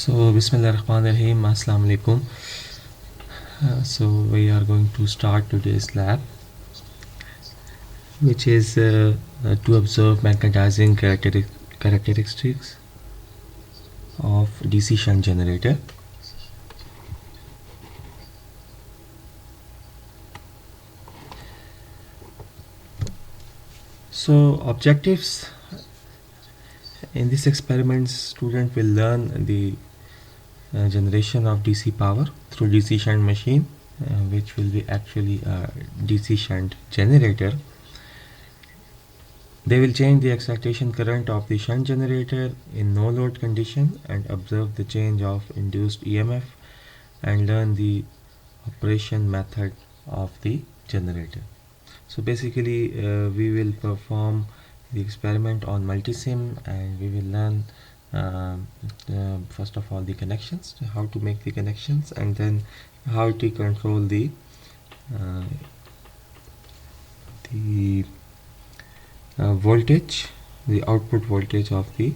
So, Bismillahirrahmanirrahim, Assalamu alaikum. So, we are going to start today's lab, which is to observe magnetizing characteristics of DC shunt generator. So, objectives in this experiment, student will learn the generation of DC power through DC shunt machine, which will be actually a DC shunt generator. They will change the excitation current of the shunt generator in no load condition and observe the change of induced EMF and learn the operation method of the generator. So basically we will perform the experiment on Multisim, and we will learn first of all the connections, how to make the connections, and then how to control the voltage, the output voltage of the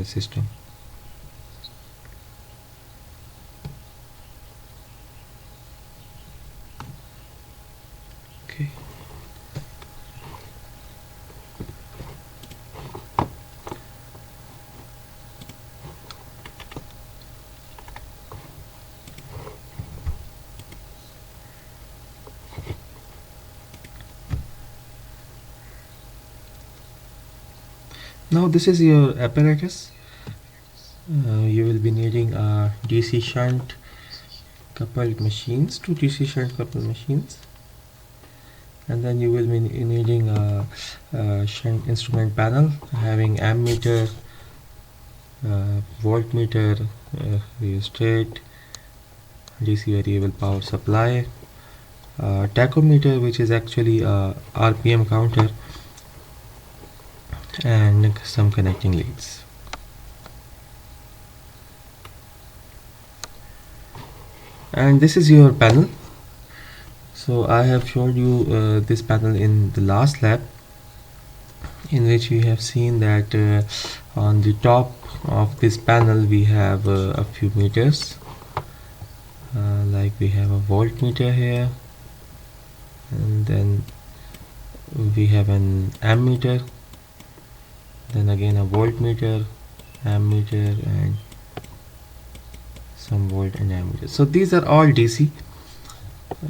system. Okay. Now this is your apparatus. You will be needing a DC shunt coupled machines, two DC shunt coupled machines, and then you will be needing a shunt instrument panel having ammeter, voltmeter, rheostat, DC variable power supply, tachometer, which is actually a RPM counter, and some connecting leads. And this is your panel. So I have showed you this panel in the last lab, in which we have seen that on the top of this panel we have a few meters, like we have a voltmeter here, and then we have an ammeter, then again a voltmeter, ammeter, and some volt and ammeter. So these are all DC,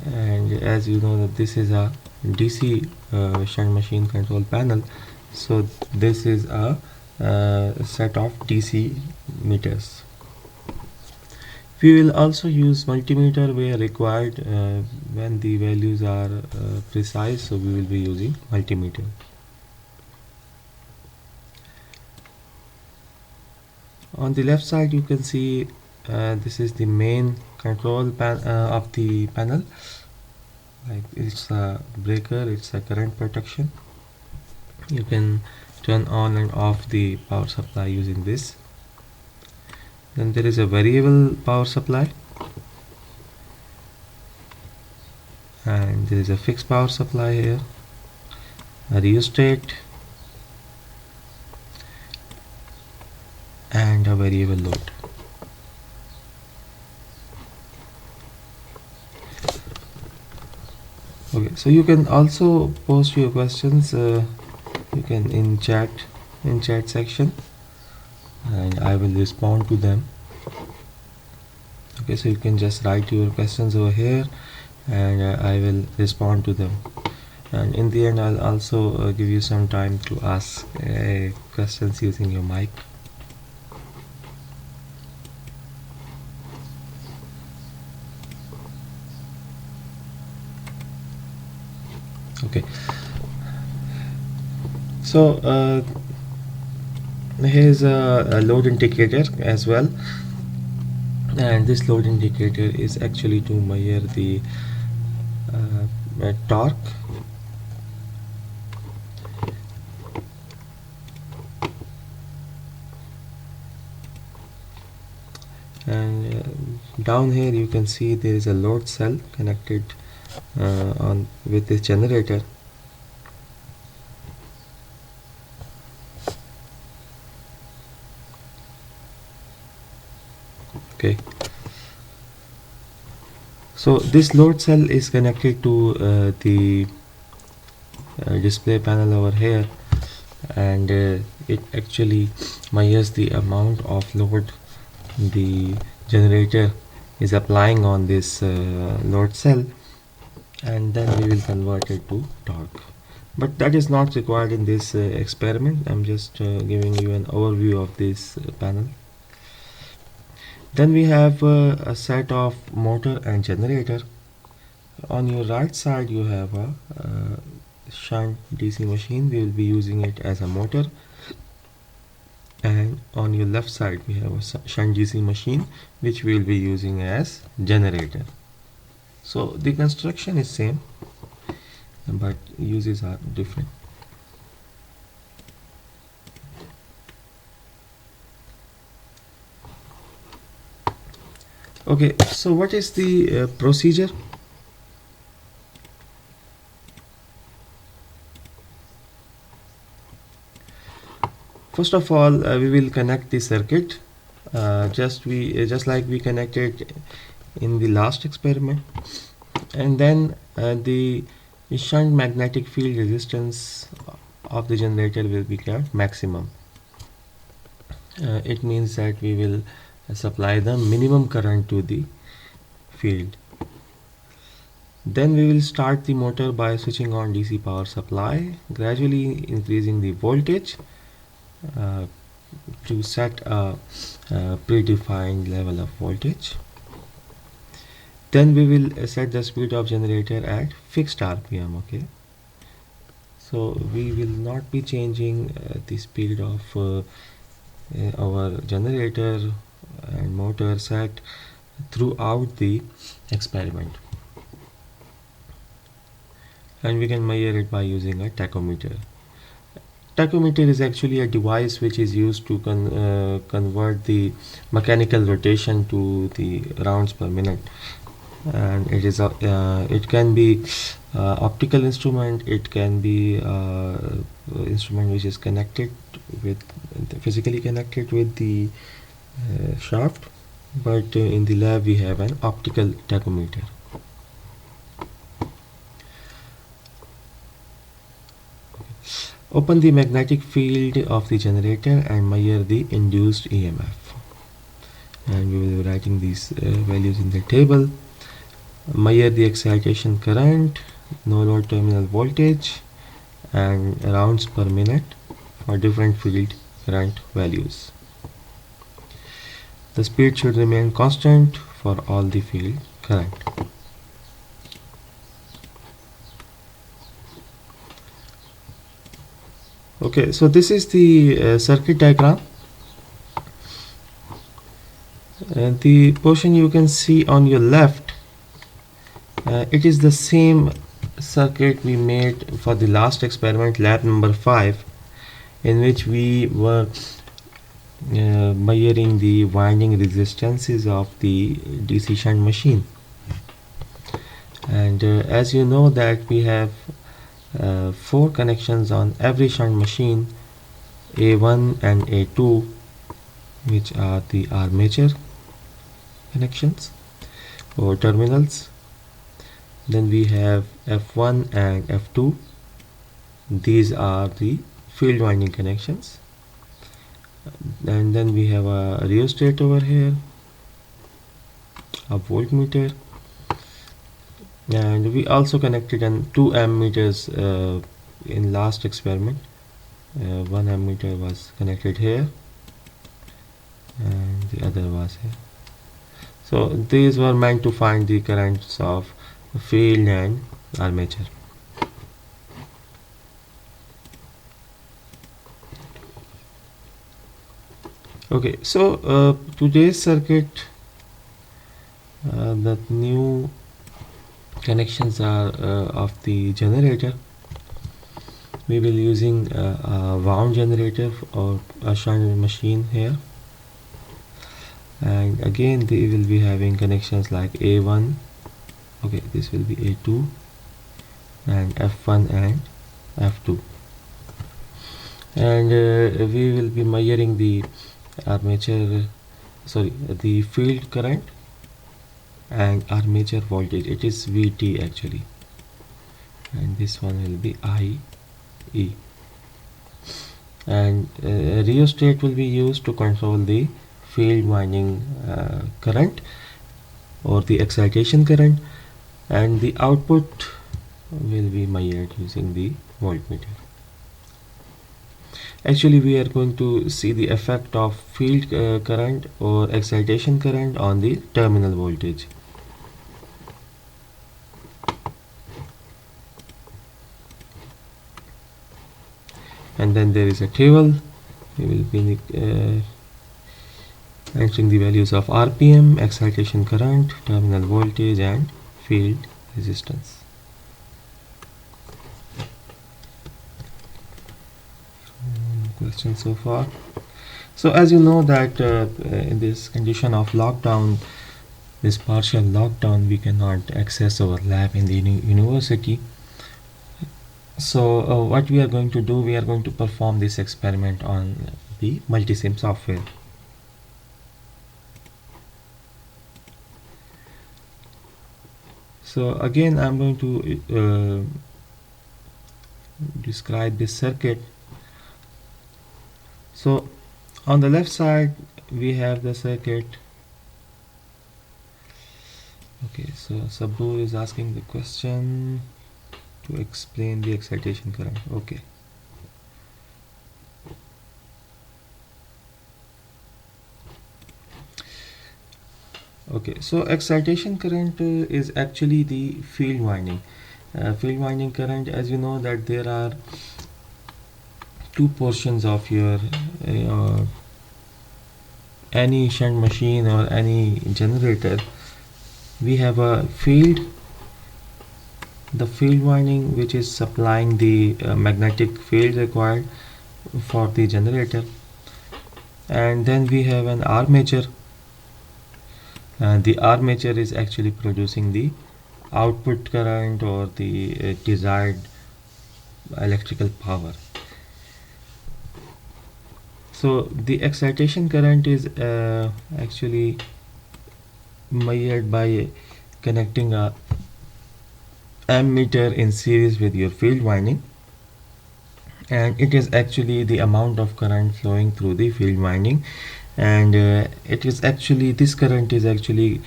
and as you know that this is a DC shunt machine control panel, so this is a set of DC meters. We will also use multimeter where required, when the values are precise, so we will be using multimeter. On the left side you can see this is the main control of the panel. Like, it's a breaker, it's a current protection. You can turn on and off the power supply using this. Then there is a variable power supply, and there is a fixed power supply here, a rheostat, and a variable load. Okay, so you can also post your questions, you can in chat section, and I will respond to them. Okay, so you can just write your questions over here, and I will respond to them. And in the end I'll also give you some time to ask questions using your mic. Okay, so here's a load indicator as well, and this load indicator is actually to measure the torque. And down here you can see there is a load cell connected on with this generator. Okay, so this load cell is connected to the display panel over here, and it actually measures the amount of load the generator is applying on this load cell, and then we will convert it to torque. But that is not required in this experiment. I'm just giving you an overview of this panel. Then we have a set of motor and generator. On your right side you have a shunt DC machine. We will be using it as a motor, and on your left side we have a shunt DC machine which we will be using as generator. So the construction is same, but uses are different. Okay, so what is the procedure? First of all, we will connect the circuit just like we connected in the last experiment, and then the shunt magnetic field resistance of the generator will be kept maximum. It means that we will supply the minimum current to the field. Then we will start the motor by switching on DC power supply, gradually increasing the voltage uh, to set a predefined level of voltage. Then we will set the speed of generator at fixed RPM. Okay, so we will not be changing the speed of our generator and motor set throughout the experiment, and we can measure it by using a tachometer. Tachometer is actually a device which is used to convert the mechanical rotation to the rounds per minute, and it can be optical instrument, it can be instrument which is connected with physically connected with the shaft, but in the lab we have an optical tachometer. Open the magnetic field of the generator and measure the induced EMF, and we will be writing these values in the table. Measure the excitation current, no load terminal voltage, and rounds per minute for different field current values. The speed should remain constant for all the field current. Okay, so this is the circuit diagram, and the portion you can see on your left, it is the same circuit we made for the last experiment, lab number 5, in which we were measuring the winding resistances of the DC shunt machine. And as you know that we have 4 connections on every shunt machine, A1 and A2, which are the armature connections or terminals. Then we have F1 and F2, these are the field winding connections. And then we have a rheostat over here, a voltmeter, and we also connected 2 ammeters in last experiment. 1 ammeter was connected here and the other was here. So these were meant to find the currents of field and armature. Okay, so today's circuit, the new connections are of the generator. We will using a wound generator or a shunt machine here, and again they will be having connections like A1, okay, this will be A2, and F1 and F2, and we will be measuring the armature the field current and armature voltage. It is VT actually, and this one will be IE. And rheostat will be used to control the field winding current or the excitation current, and the output will be measured using the voltmeter. Actually, we are going to see the effect of field current or excitation current on the terminal voltage. And then there is a table. We will be entering the values of RPM, excitation current, terminal voltage, and field resistance. Question so far. So as you know that in this condition of lockdown, this partial lockdown, we cannot access our lab in the university. So what we are going to do, we are going to perform this experiment on the Multisim software. So again, I'm going to describe this circuit. So on the left side we have the circuit. Okay, so Sabru is asking the question to explain the excitation current. Okay. Okay, so excitation current is actually the field winding. Field winding current, as you know that there are two portions of your any shunt machine or any generator. We have a field, the field winding, which is supplying the magnetic field required for the generator, and then we have an armature. The armature is actually producing the output current or the desired electrical power. So the excitation current is actually measured by connecting a ammeter in series with your field winding, and it is actually the amount of current flowing through the field winding, and it is actually, this current is actually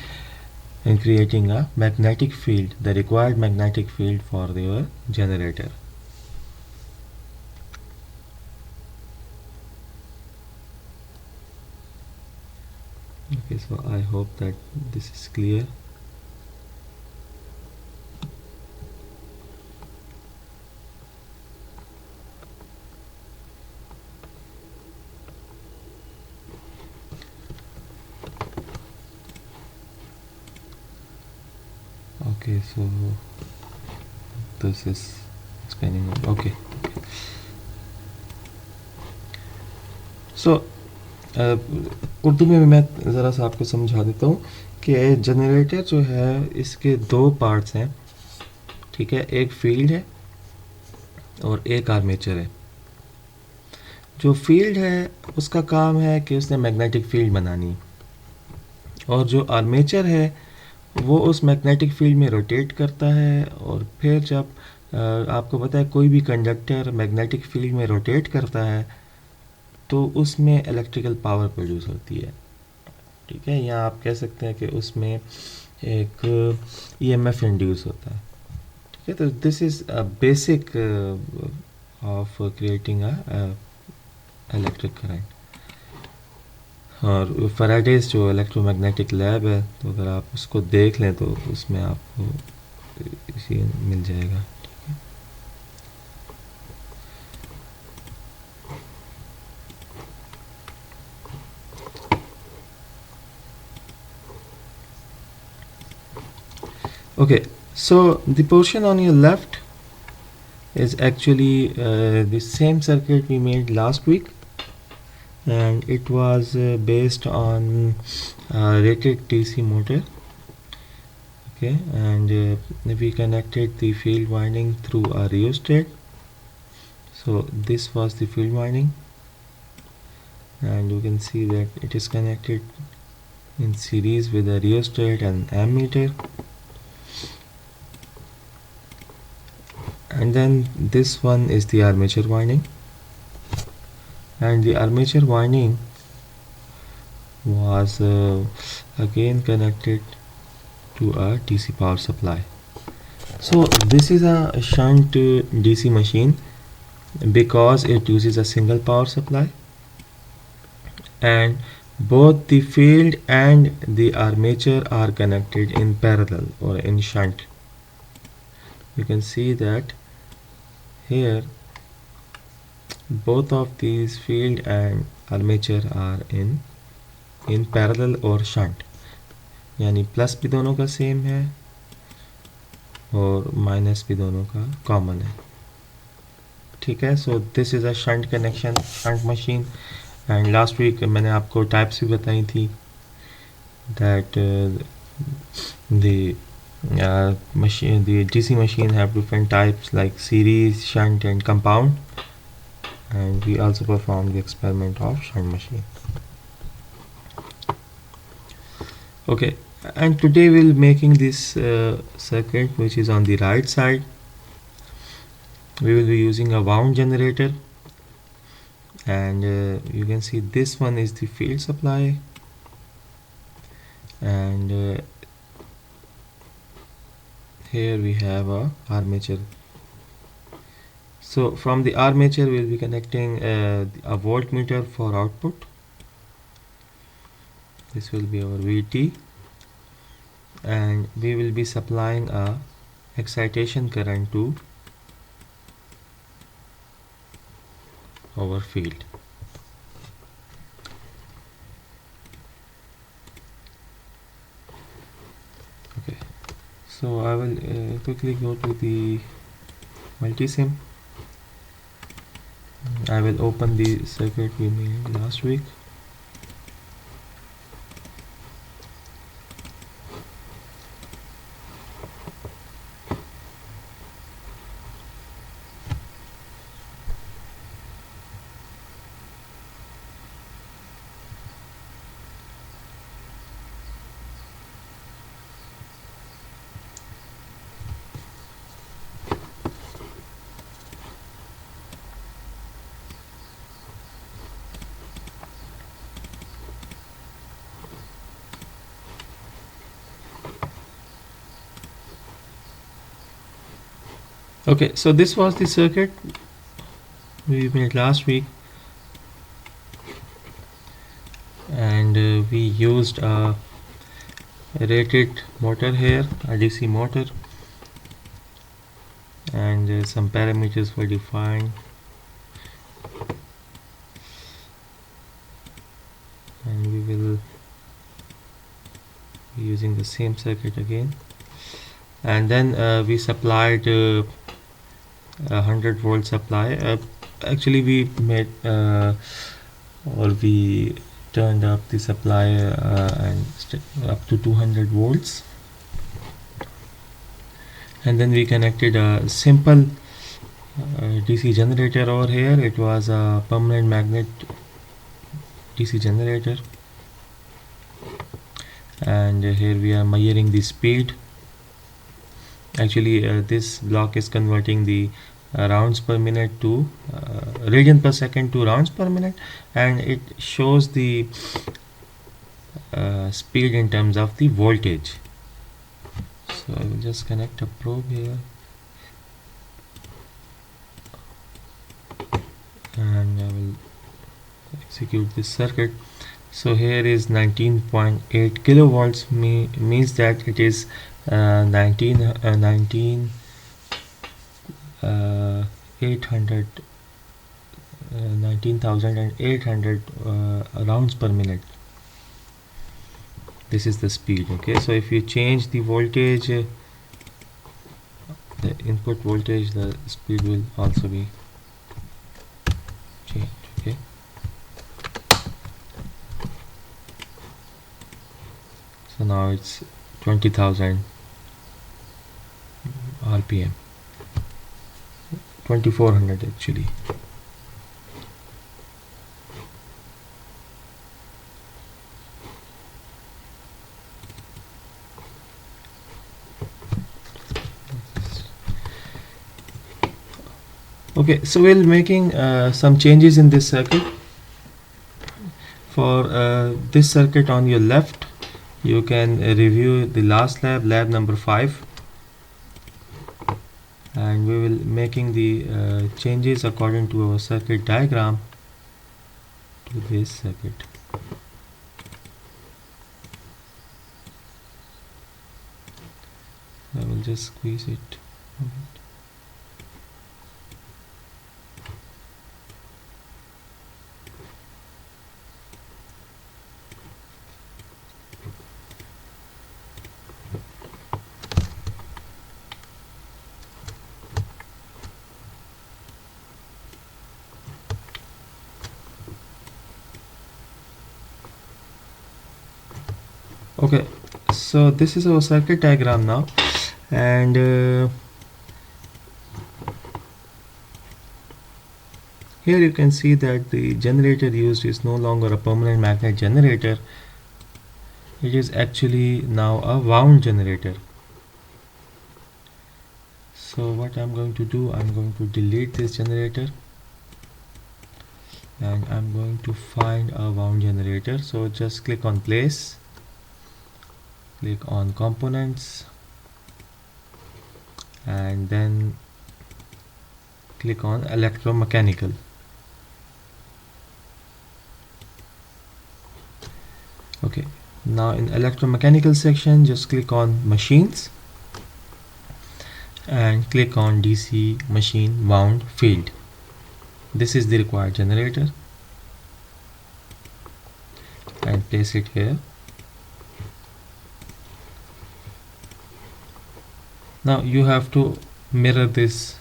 creating a magnetic field, the required magnetic field for your generator. Okay, so I hope that this is clear. Okay, so this is explaining. Okay, so Urdu में मैं ज़रा सा आपको समझा देता हूँ कि generator जो है इसके दो पार्ट्स हैं, ठीक है, एक फील्ड है और एक आर्मेचर है। जो फील्ड है उसका काम है कि उसने मैग्नेटिक फील्ड बनानी, और जो आर्मेचर है वो उस मैग्नेटिक फील्ड में रोटेट करता है, और फिर जब आपको पता है कोई भी कंडक्टर मैग्नेटिक फील्ड में रोटेट करता है तो उसमें इलेक्ट्रिकल पावर प्रोड्यूस होती है, ठीक है, या आप कह सकते हैं कि उसमें एक ईएमएफ इंड्यूस होता है, ठीक है। तो this is a basic of creating a electric current. और फैराडेज जो इलेक्ट्रोमैग्नेटिक लैब है, तो अगर आप उसको देख लें तो उसमें आपको इसी मिल जाएगा, ठीक है। Okay, so the portion on your left is actually the same circuit we made last week, and it was based on rated DC motor. Okay, and we connected the field winding through a rheostat. So this was the field winding, and you can see that it is connected in series with a rheostat and ammeter. And then this one is the armature winding, and the armature winding was again connected to a DC power supply. So this is a shunt DC machine because it uses a single power supply, and both the field and the armature are connected in parallel or in shunt. You can see that here both of these field and armature are in parallel or shunt, यानी plus भी दोनों का same है और minus भी दोनों का common है. ठीक है. So this is a shunt connection, shunt machine. And last week मैंने आपको टाइप्स भी बताई थी that the machine, the DC machine have different types like series, shunt and compound, and we also performed the experiment of shunt machine. Okay, and today we'll making this circuit which is on the right side. We will be using a wound generator, and you can see this one is the field supply, and here we have a armature. So from the armature we will be connecting a voltmeter for output. This will be our VT, and we will be supplying a excitation current to our field. Okay, so I will quickly go to the Multisim. I will open the circuit we made last week. Okay, so this was the circuit we made last week, and we used a rated motor here, a DC motor, and some parameters were defined, and we will be using the same circuit again. And then we supplied 100-volt supply. Actually we made or we turned up the supply and up to 200 volts, and then we connected a simple DC generator over here. It was a permanent magnet DC generator, and here we are measuring the speed. Actually this block is converting the rounds per minute to radian per second to rounds per minute, and it shows the speed in terms of the voltage. So I will just connect a probe here, and I will execute this circuit. So here is 19.8 kilovolts, means that it is 19,800 rounds per minute. This is the speed. Okay, so if you change the voltage, the input voltage, the speed will also be changed. Okay, so now it's 20,000 RPM, 2400 actually. Okay, so we'll making some changes in this circuit. For this circuit on your left, you can review the last lab number 5, and we will making the changes according to our circuit diagram to this circuit. I will just squeeze it. Okay, so this is our circuit diagram now, and here you can see that the generator used is no longer a permanent magnet generator. It is actually now a wound generator. So what I'm going to do, I'm going to delete this generator, and I'm going to find a wound generator. So just click on place, click on components, and then click on electromechanical. Okay, now in electromechanical section, just click on machines and click on DC machine wound field. This is the required generator, and place it here. Now you have to mirror this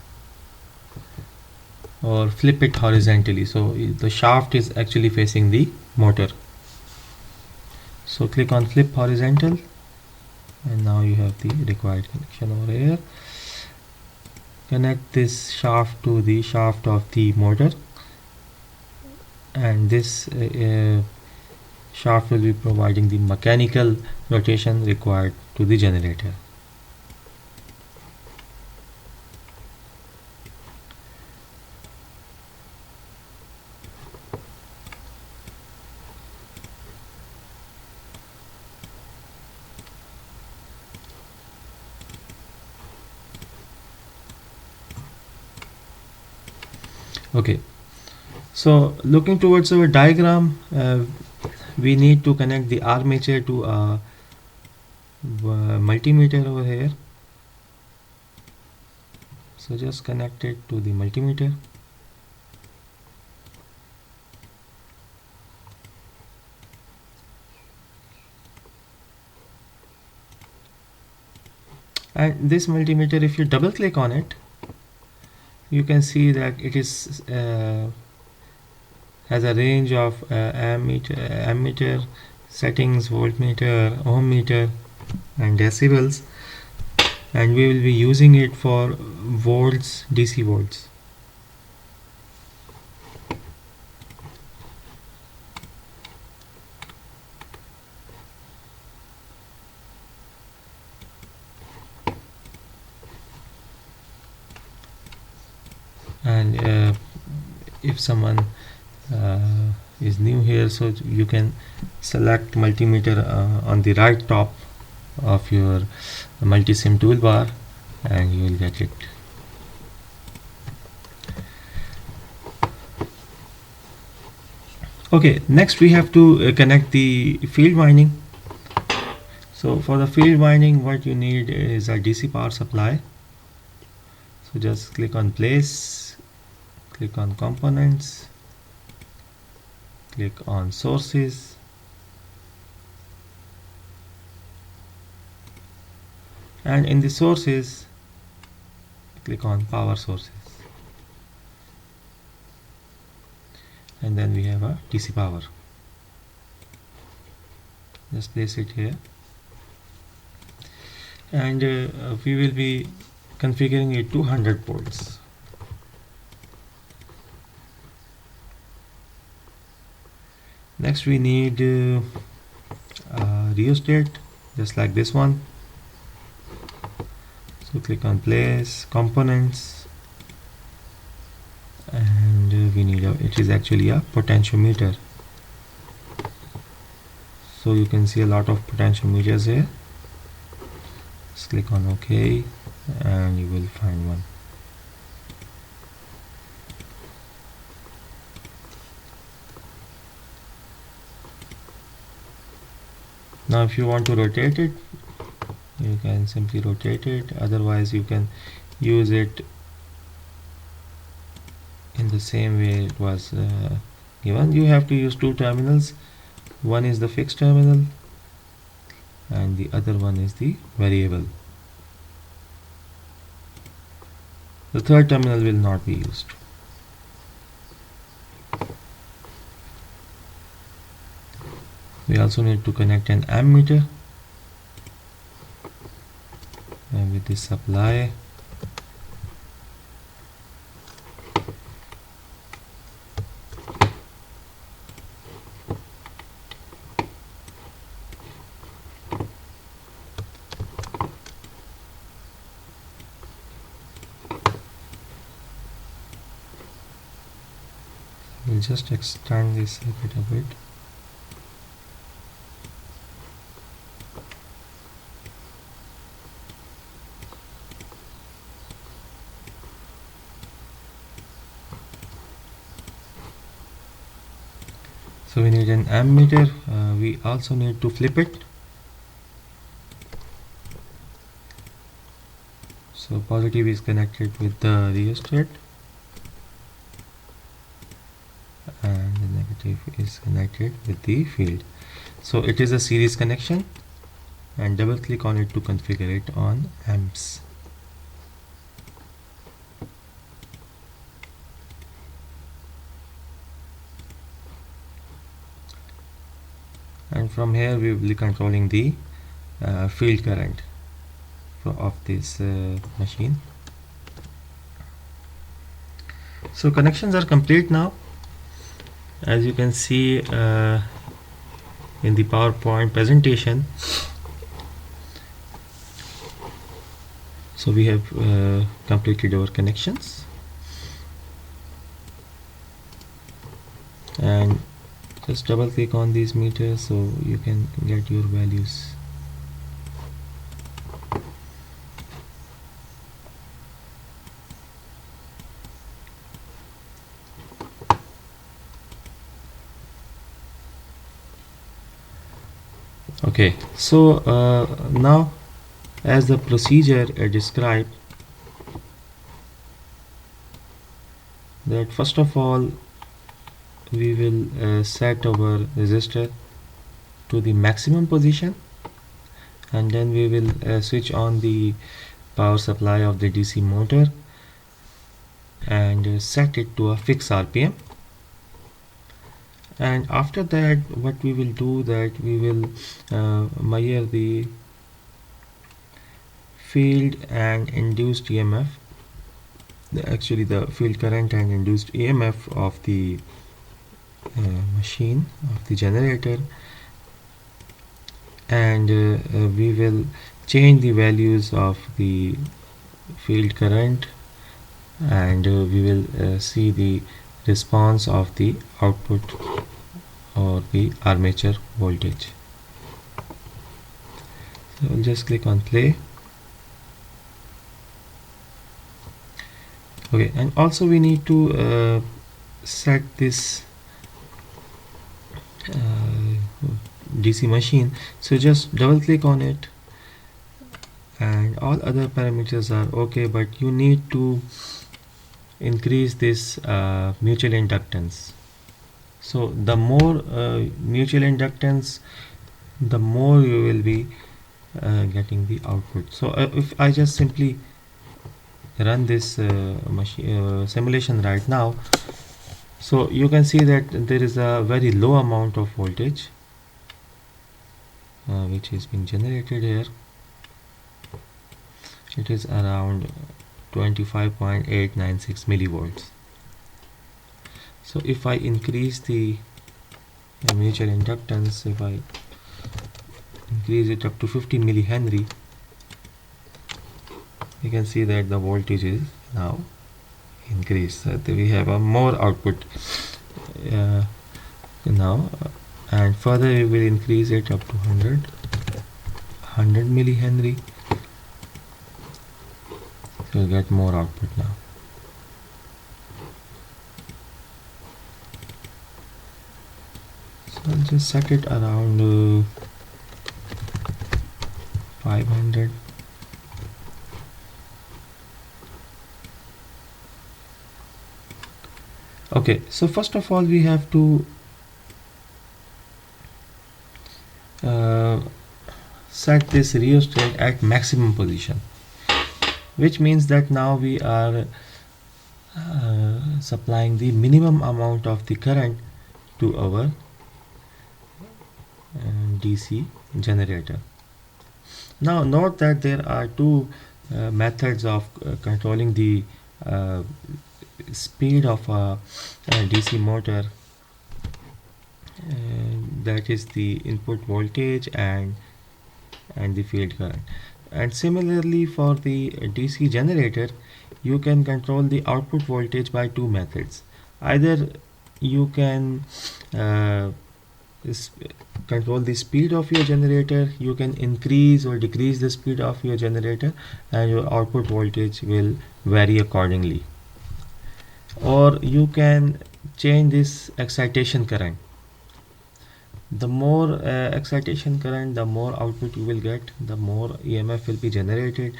or flip it horizontally, so the shaft is actually facing the motor. So click on flip horizontal, and now you have the required connection over here. Connect this shaft to the shaft of the motor, and this shaft will be providing the mechanical rotation required to the generator. Okay, so looking towards our diagram, we need to connect the armature to a multimeter over here. So just connect it to the multimeter. And this multimeter, if you double click on it, you can see that it is has a range of ammeter, settings, voltmeter, ohm meter, and decibels, and we will be using it for volts, DC volts. And if someone is new here, so you can select multimeter on the right top of your multisim toolbar, and you will get it. Okay, next we have to connect the field winding. So for the field winding, what you need is a DC power supply. So just click on place, click on components, click on sources, and in the sources click on power sources, and then we have a DC power. Just place it here, and we will be configuring it to 100 volts. Next we need a rheostat, just like this one. So click on place, components, we need it is actually a potentiometer. So you can see a lot of potentiometers here. Just click on OK and you will find one. Now if you want to rotate it, you can simply rotate it, otherwise you can use it in the same way it was given. You have to use two terminals. One is the fixed terminal and the other one is the variable. The third terminal will not be used. We also need to connect an ammeter with this supply. We'll just extend this circuit a bit. So we need an ammeter. We also need to flip it. So positive is connected with the rheostat and the negative is connected with the field. So it is a series connection, and double click on it to configure it on amps. And from here we will be controlling the field current of this machine. So connections are complete now. As you can see in the PowerPoint presentation, so we have completed our connections, and just double click on these meters so you can get your values. Okay, so now as the procedure described, that first of all we will set our resistor to the maximum position, and then we will switch on the power supply of the DC motor and set it to a fixed RPM. And after that, what we will do, that we will measure the field and induced EMF, actually the field current and induced EMF of the machine, of the generator, and we will change the values of the field current, and we will see the response of the output or the armature voltage. So I'll just click on play. Okay, and also we need to set this DC machine. So just double click on it, and all other parameters are okay, but you need to increase this mutual inductance. So the more mutual inductance, the more you will be getting the output. So if I just simply run this machine simulation right now, so you can see that there is a very low amount of voltage which is being generated here. It is around 25.896 millivolts. So if I increase the mutual inductance, if I increase it up to 50 millihenry, you can see that the voltage is now increase. We have a more output uh, now, and further we will increase it up to 100 millihenry. So we'll get more output now. So I'll just set it around 500. Okay, so first of all we have to set this rheostat at maximum position, which means that now we are supplying the minimum amount of the current to our DC generator. Now note that there are two methods of controlling the uh, speed of a DC motor, that is the input voltage and the field current. And similarly for the DC generator, you can control the output voltage by two methods. Either you can control the speed of your generator, you can increase or decrease the speed of your generator, and your output voltage will vary accordingly. Or you can change this excitation current. The more excitation current, the more output you will get, the more EMF will be generated,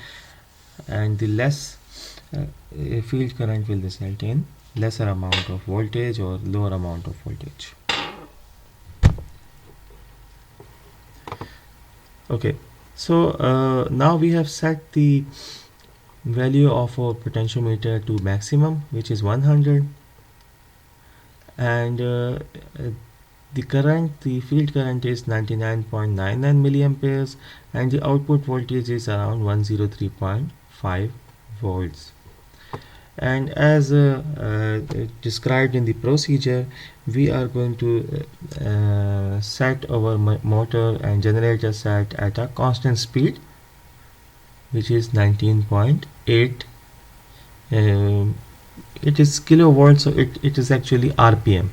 and the less field current will result in lesser amount of voltage or lower amount of voltage. Okay, so now we have set the value of our potentiometer to maximum, which is 100, and the current, the field current is 99.99 milliamperes, and the output voltage is around 103.5 volts. And as described in the procedure, we are going to set our motor and generator set at a constant speed, which is 19.8. It is kilovolts, so it is actually RPM.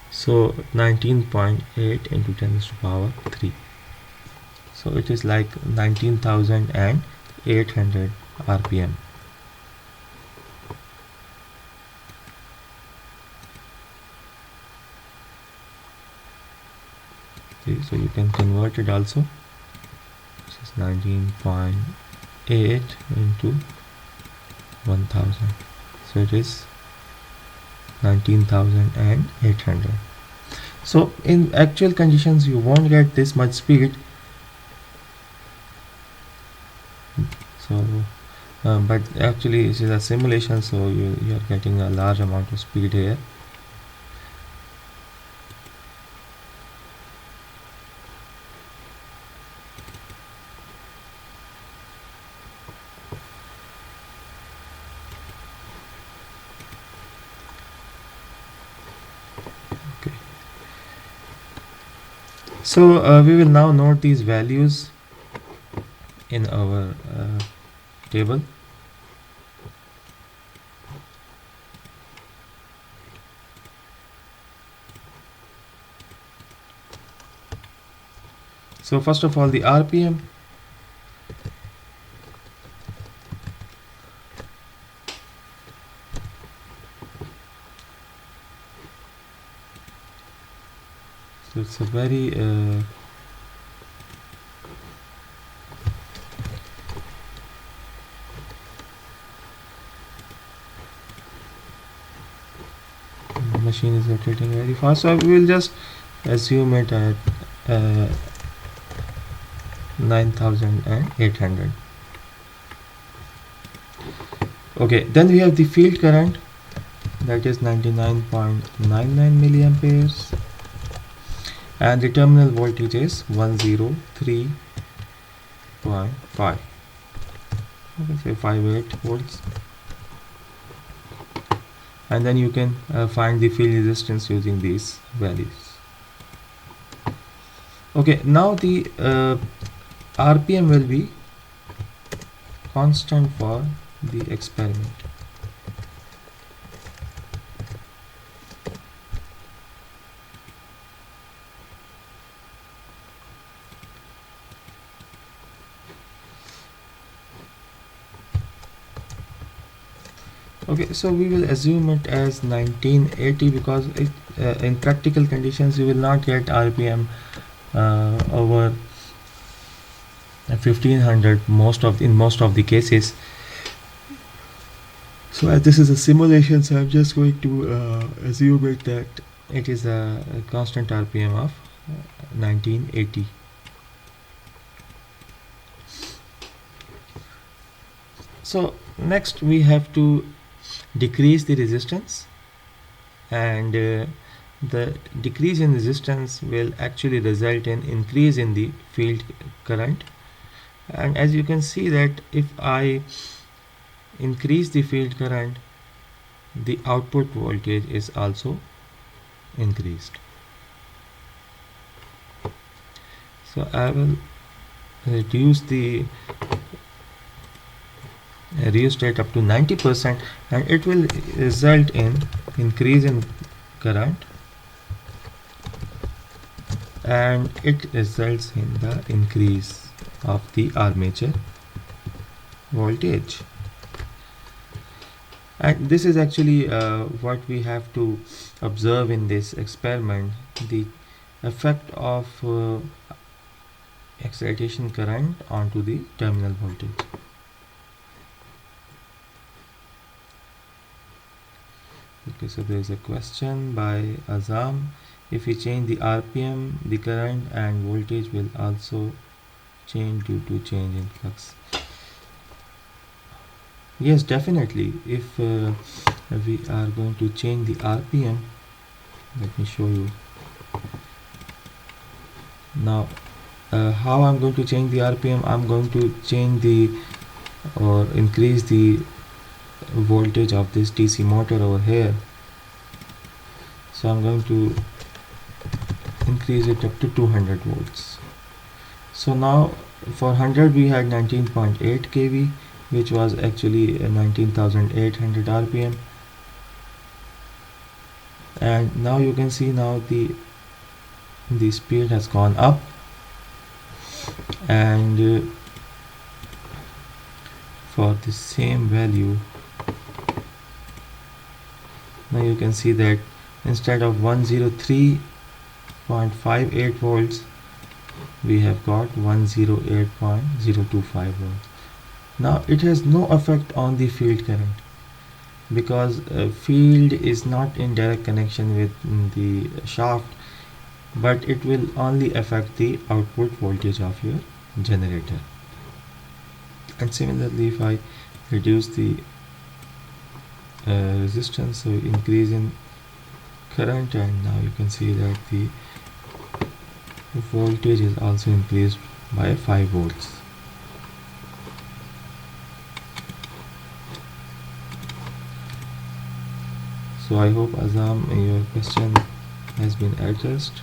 So 19.8 into 10 to the power 3. So it is like 19,800 RPM. Okay, so you can convert it also. This is 19.8 into 1000. So it is 19,800. So in actual conditions you won't get this much speed. So but actually this is a simulation, so you are getting a large amount of speed here. So we will now note these values in our table. So first of all, the RPM. So it's a very machine is rotating very fast, so we will just assume it at 9,800. Okay, then we have the field current, that is 99.99 milliamperes, and the terminal voltage is 103.5. Okay, say 58 volts. And then you can find the field resistance using these values. Okay, now the RPM will be constant for the experiment. Okay, so we will assume it as 1980 because in practical conditions you will not get RPM over 1500 in most of the cases. So as this is a simulation, so I'm just going to assume it that it is a constant RPM of 1980. So next we have to decrease the resistance, and the decrease in resistance will actually result in increase in the field current. And as you can see that if I increase the field current, the output voltage is also increased. So I will reduce the rheostat up to 90%, and it will result in increase in current, and it results in the increase of the armature voltage. And this is actually what we have to observe in this experiment, the effect of excitation current onto the terminal voltage. Okay, so there is a question by Azam. If we change the RPM, the current and voltage will also change due to change in flux. Yes, definitely. If we are going to change the RPM, let me show you. Now, how I'm going to change the RPM? I'm going to change the or increase the voltage of this DC motor over here. So I'm going to increase it up to 200 volts. So now for 100 we had 19.8 kV, which was actually 19,800 RPM, and now you can see now the speed has gone up, and for the same value now you can see that instead of 103.58 volts we have got 108.025 volts. Now it has no effect on the field current because field is not in direct connection with the shaft, but it will only affect the output voltage of your generator. And similarly, if I reduce the resistance, so increase in current, and now you can see that the voltage is also increased by 5 volts. So I hope, Azam, your question has been addressed.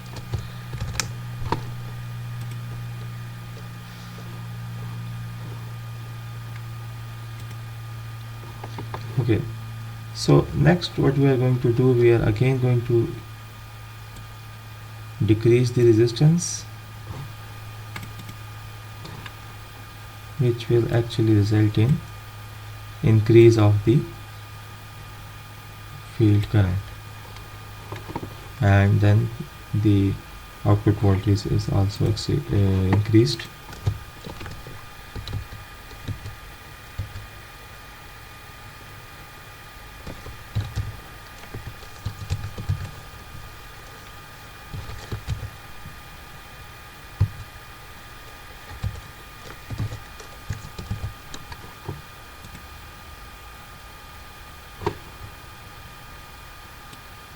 Okay, so next what we are going to do, we are again going to decrease the resistance, which will actually result in increase of the field current, and then the output voltage is also increased.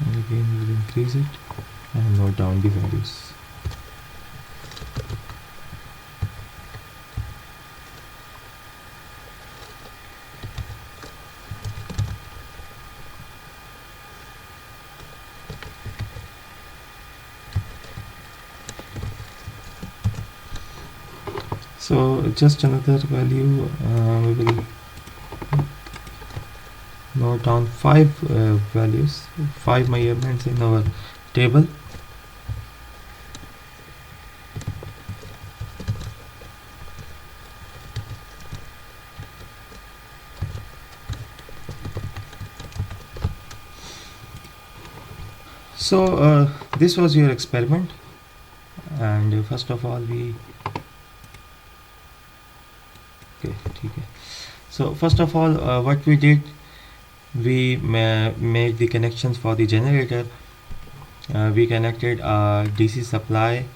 And again we will increase it and note down the values. So just another value, we will note down 5 values, 5 measurements in our table. So this was your experiment, and first of all we okay. So first of all, what we did, we made the connections for the generator. We connected a DC supply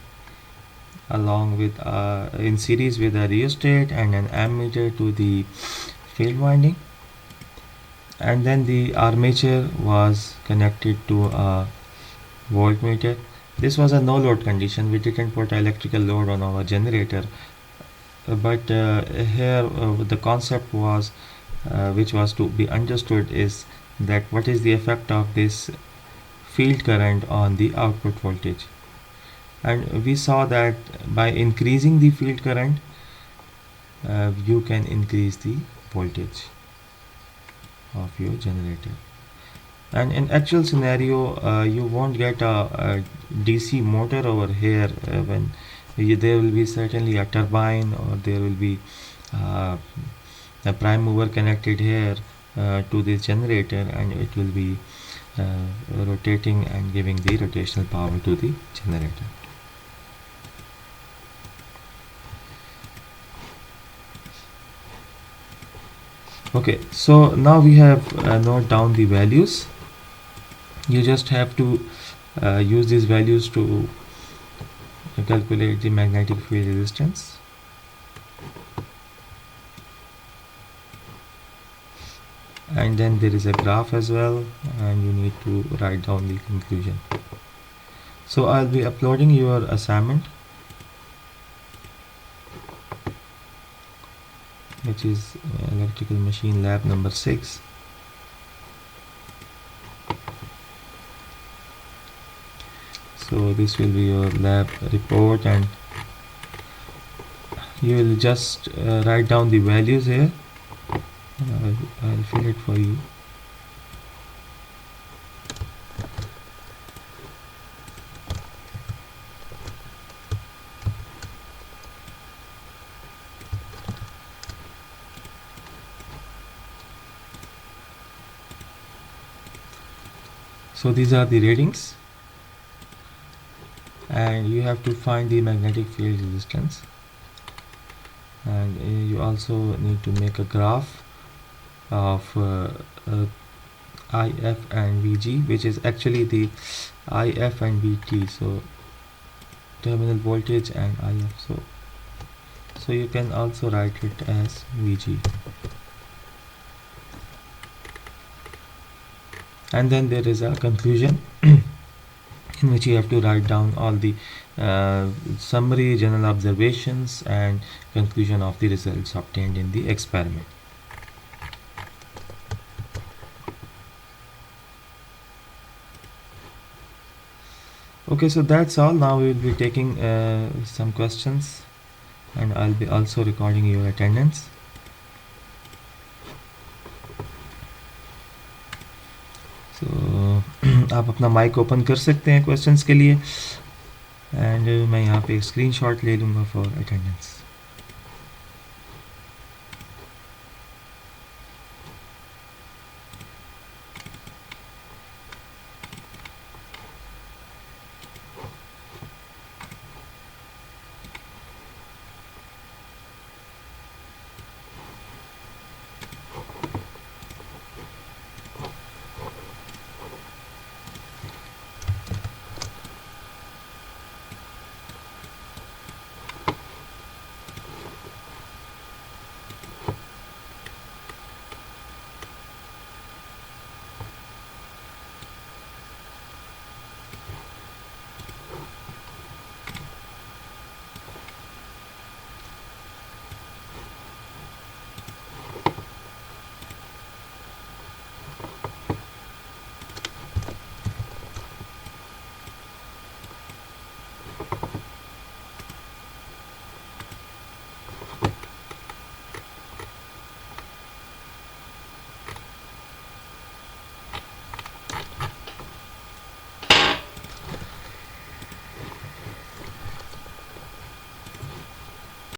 along with in series with a rheostat and an ammeter to the field winding, and then the armature was connected to a voltmeter. This was a no load condition. We didn't put electrical load on our generator, but here the concept was which was to be understood is that what is the effect of this field current on the output voltage. And we saw that by increasing the field current, you can increase the voltage of your generator. And in actual scenario, you won't get a DC motor over here. When there will be certainly a turbine, or there will be uh, a prime mover connected here to this generator, and it will be rotating and giving the rotational power to the generator. Okay, so now we have note down the values. You just have to use these values to calculate the magnetic field resistance. And then there is a graph as well, and you need to write down the conclusion. So I'll be uploading your assignment, which is electrical machine lab number 6. So this will be your lab report, and you will just write down the values here. I'll fill it for you. So these are the readings, and you have to find the magnetic field resistance, and you also need to make a graph of IF and VG, which is actually the IF and VT, so terminal voltage and IF. So you can also write it as VG. And then there is a conclusion in which you have to write down all the summary, general observations, and conclusion of the results obtained in the experiment. Okay, so that's all. Now we will be taking some questions, and I'll be also recording your attendance. So आप अपना mic open कर सकते हैं questions के लिए, and मैं यहाँ पे एक स्क्रीनशॉट ले लूँगा फॉर अटेंडेंस.